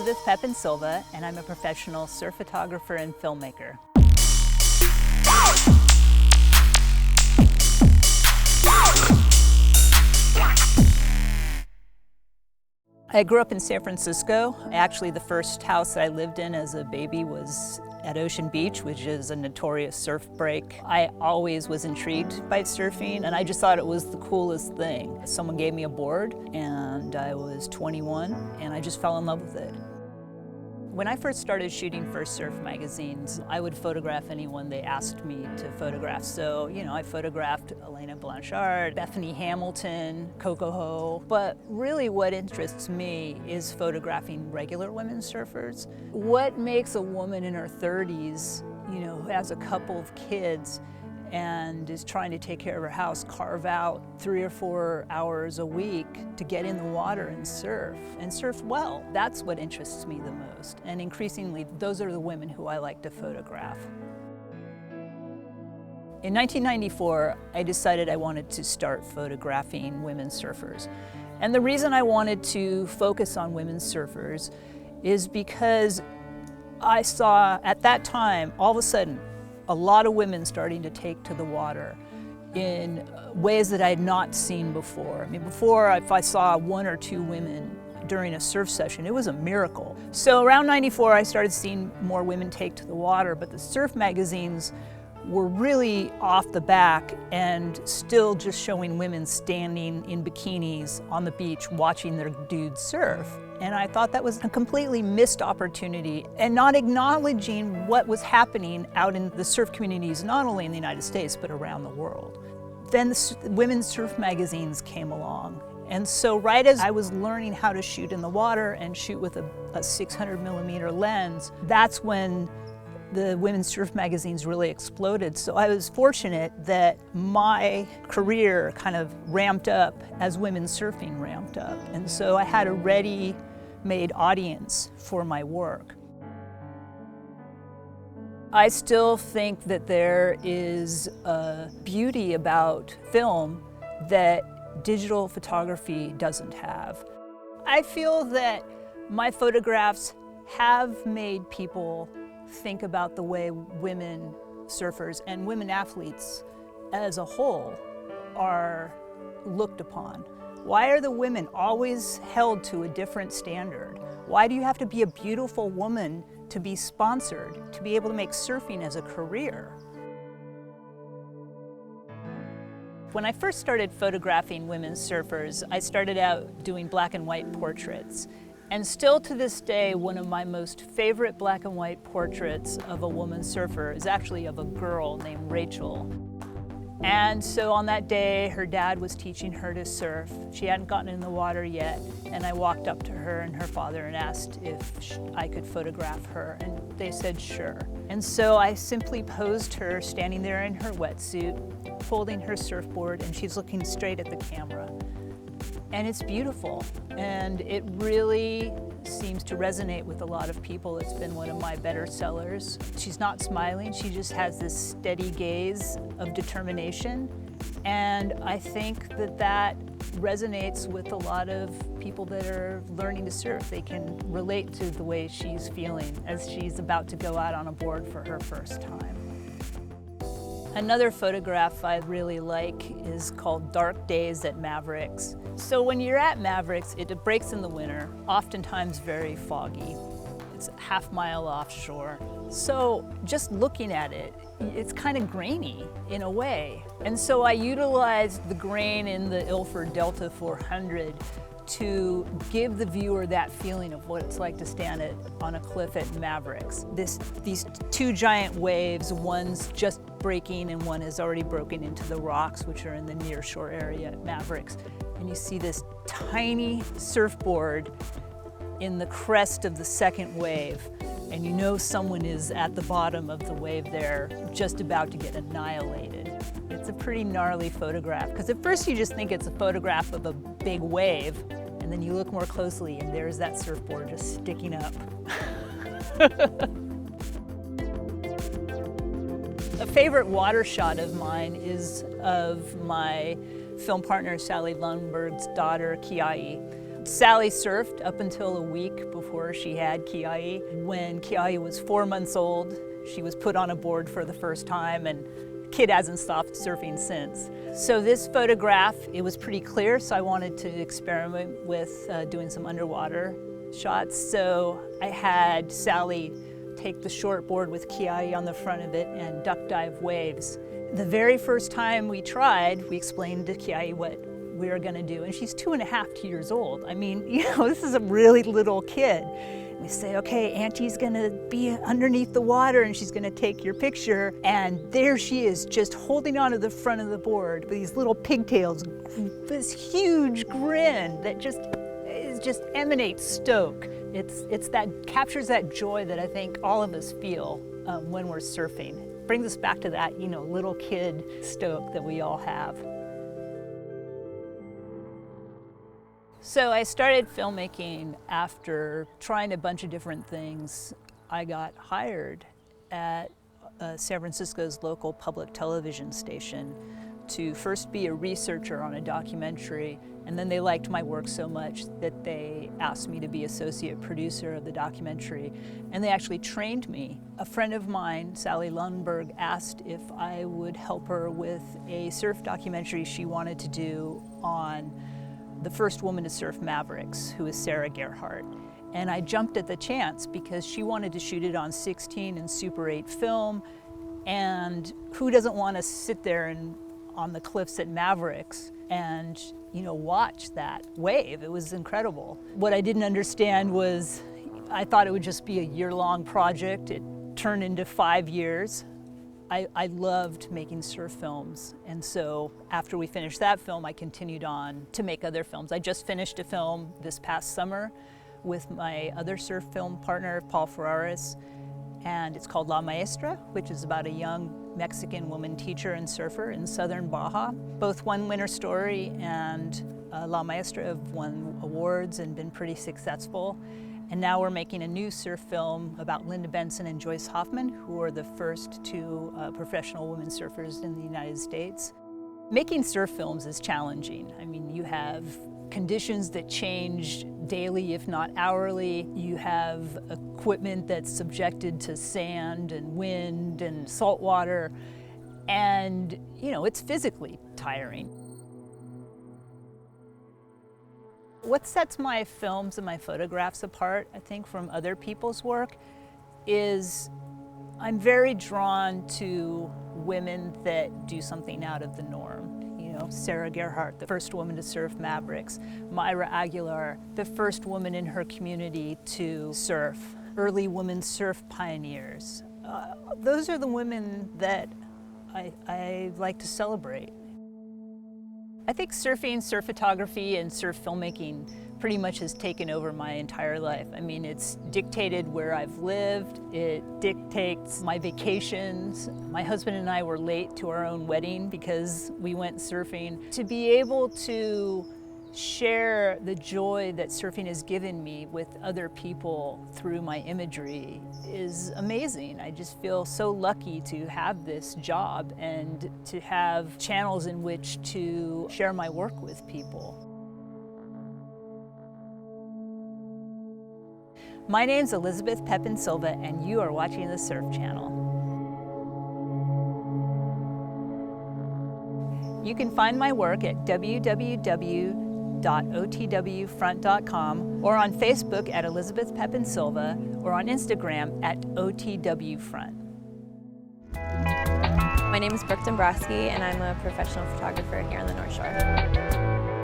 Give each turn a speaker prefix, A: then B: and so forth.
A: Elizabeth Pepin Silva, and I'm a professional surf photographer and filmmaker. I grew up in San Francisco. Actually, the first house that I lived in as a baby was at Ocean Beach, which is a notorious surf break. I always was intrigued by surfing, and I just thought it was the coolest thing. Someone gave me a board, and I was 21, and I just fell in love with it. When I first started shooting for surf magazines, I would photograph anyone they asked me to photograph. So, I photographed Elena Blanchard, Bethany Hamilton, Coco Ho. But really what interests me is photographing regular women surfers. What makes a woman in her 30s, who has a couple of kids and is trying to take care of her house, carve out 3 or 4 hours a week to get in the water and surf well? That's what interests me the most. And increasingly, those are the women who I like to photograph. In 1994, I decided I wanted to start photographing women surfers. And the reason I wanted to focus on women surfers is because I saw, at that time, all of a sudden, a lot of women starting to take to the water in ways that I had not seen before. Before, if I saw 1 or 2 women during a surf session, it was a miracle. So around '94, I started seeing more women take to the water, but the surf magazines were really off the back and still just showing women standing in bikinis on the beach watching their dudes surf. And I thought that was a completely missed opportunity and not acknowledging what was happening out in the surf communities, not only in the United States, but around the world. Then the women's surf magazines came along. And so right as I was learning how to shoot in the water and shoot with a 600 millimeter lens, that's when the women's surf magazines really exploded. So I was fortunate that my career kind of ramped up as women's surfing ramped up. And so I had a ready-made audience for my work. I still think that there is a beauty about film that digital photography doesn't have. I feel that my photographs have made people think about the way women surfers and women athletes as a whole are looked upon. Why are the women always held to a different standard? Why do you have to be a beautiful woman to be sponsored, to be able to make surfing as a career? When I first started photographing women surfers, I started out doing black and white portraits. And still to this day, one of my most favorite black and white portraits of a woman surfer is actually of a girl named Rachel. And so on that day, her dad was teaching her to surf. She hadn't gotten in the water yet, and I walked up to her and her father and asked if I could photograph her, and they said sure. And so I simply posed her standing there in her wetsuit, holding her surfboard, and she's looking straight at the camera. And it's beautiful, and it really seems to resonate with a lot of people. It's been one of my better sellers. She's not smiling, she just has this steady gaze of determination, and I think that that resonates with a lot of people that are learning to surf. They can relate to the way she's feeling as she's about to go out on a board for her first time. Another photograph I really like is called Dark Days at Mavericks. So when you're at Mavericks, it breaks in the winter, oftentimes very foggy. It's a half-mile offshore. So just looking at it, it's kind of grainy in a way. And so I utilized the grain in the Ilford Delta 400 to give the viewer that feeling of what it's like to stand on a cliff at Mavericks. These 2 giant waves, one's just breaking and one has already broken into the rocks, which are in the nearshore area at Mavericks. And you see this tiny surfboard in the crest of the second wave, and you know someone is at the bottom of the wave there, just about to get annihilated. It's a pretty gnarly photograph, because at first you just think it's a photograph of a big wave, and then you look more closely and there's that surfboard just sticking up. A favorite water shot of mine is of my film partner Sally Lundberg's daughter, Kiai. Sally surfed up until a week before she had Kiai. When Kiai was 4 months old, she was put on a board for the first time, and the kid hasn't stopped surfing since. So this photograph, it was pretty clear, so I wanted to experiment with doing some underwater shots. So I had Sally take the short board with Kiai on the front of it and duck dive waves. The very first time we tried, we explained to Kiai what we were gonna do, and she's 2.5 years old. I mean, this is a really little kid. We say, okay, Auntie's gonna be underneath the water and she's gonna take your picture. And there she is, just holding onto the front of the board with these little pigtails, this huge grin that just emanates stoke. It's that captures that joy that I think all of us feel when we're surfing. It brings us back to that, little kid stoke that we all have. So I started filmmaking after trying a bunch of different things. I got hired at San Francisco's local public television station to first be a researcher on a documentary, and then they liked my work so much that they asked me to be associate producer of the documentary, and they actually trained me. A friend of mine, Sally Lundberg, asked if I would help her with a surf documentary she wanted to do on the first woman to surf Mavericks, who is Sarah Gerhardt. And I jumped at the chance because she wanted to shoot it on 16 and Super 8 film, and who doesn't want to sit there on the cliffs at Mavericks and watch that wave? It was incredible. What I didn't understand was I thought it would just be a year-long project. It turned into 5 years. I loved making surf films, and so after we finished that film, I continued on to make other films. I just finished a film this past summer with my other surf film partner, Paul Ferraris, and it's called La Maestra, which is about a young Mexican woman teacher and surfer in southern Baja. Both won Winter Story, and La Maestra have won awards and been pretty successful. And now we're making a new surf film about Linda Benson and Joyce Hoffman, who are the first two professional women surfers in the United States. Making surf films is challenging. I mean, you have conditions that change daily, if not hourly. You have equipment that's subjected to sand and wind and salt water, and it's physically tiring. What sets my films and my photographs apart, I think, from other people's work is I'm very drawn to women that do something out of the norm. Sarah Gerhardt, the first woman to surf Mavericks. Myra Aguilar, the first woman in her community to surf. Early women surf pioneers. Those are the women that I like to celebrate. I think surfing, surf photography, and surf filmmaking pretty much has taken over my entire life. I mean, it's dictated where I've lived, it dictates my vacations. My husband and I were late to our own wedding because we went surfing. To be able to share the joy that surfing has given me with other people through my imagery is amazing. I just feel so lucky to have this job and to have channels in which to share my work with people. My name's Elizabeth Pepin Silva, and you are watching the Surf Channel. You can find my work at www.otwfront.com or on Facebook at Elizabeth Pepin Silva or on Instagram at OTWFront.
B: My name is Brooke Dombrowski, and I'm a professional photographer here on the North Shore.